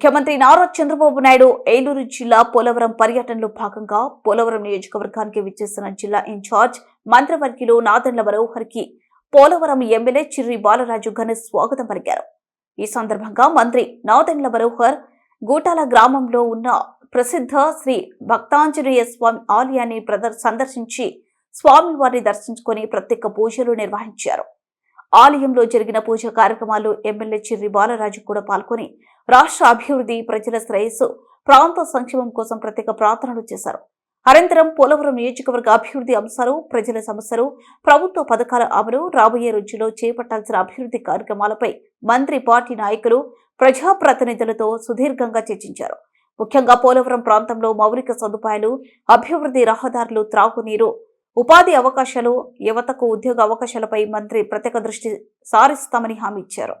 ముఖ్యమంత్రి నారా చంద్రబాబు నాయుడు ఏలూరు జిల్లా పోలవరం పర్యటనలో భాగంగా పోలవరం నియోజకవర్గానికి విచ్చేసిన జిల్లా ఇన్ఛార్జ్ మంత్రివర్యులు నాదెండ్ల మనోహర్ కి పోలవరం ఎమ్మెల్యే చిర్రి బాలరాజు ఘన స్వాగతం పలికారు. ఈ సందర్భంగా మంత్రి నాదెండ్ల మనోహర్ గూటాల గ్రామంలో ఉన్న ప్రసిద్ధ శ్రీ భక్తాంజనేయ స్వామి ఆలయాన్ని సందర్శించి స్వామివారిని దర్శించుకుని ప్రత్యేక పూజలు నిర్వహించారు. ఆలయంలో జరిగిన పూజా కార్యక్రమాల్లో ఎమ్మెల్యే చిర్రి బాలరాజు కూడా పాల్గొని రాష్ట్ర అభివృద్ధి, ప్రజల శ్రేయస్సు, ప్రాంత సంక్షేమం కోసం ప్రత్యేక ప్రార్థనలు చేశారు. అనంతరం పోలవరం నియోజకవర్గ అభివృద్ధి అంశాలు, ప్రజల సమస్యలు, ప్రభుత్వ పథకాల అమలు, రాబోయే రోజుల్లో చేపట్టాల్సిన అభివృద్ధి కార్యక్రమాలపై మంత్రి, పార్టీ నాయకులు, ప్రజాప్రతినిధులతో సుదీర్ఘంగా చర్చించారు. ముఖ్యంగా పోలవరం ప్రాంతంలో మౌలిక సదుపాయాలు, అభివృద్ధి, రహదారులు, త్రాగునీరు, ఉపాధి అవకాశాలు, యువతకు ఉద్యోగ అవకాశాలపై మంత్రి ప్రత్యేక దృష్టి సారిస్తామని హామీ ఇచ్చారు.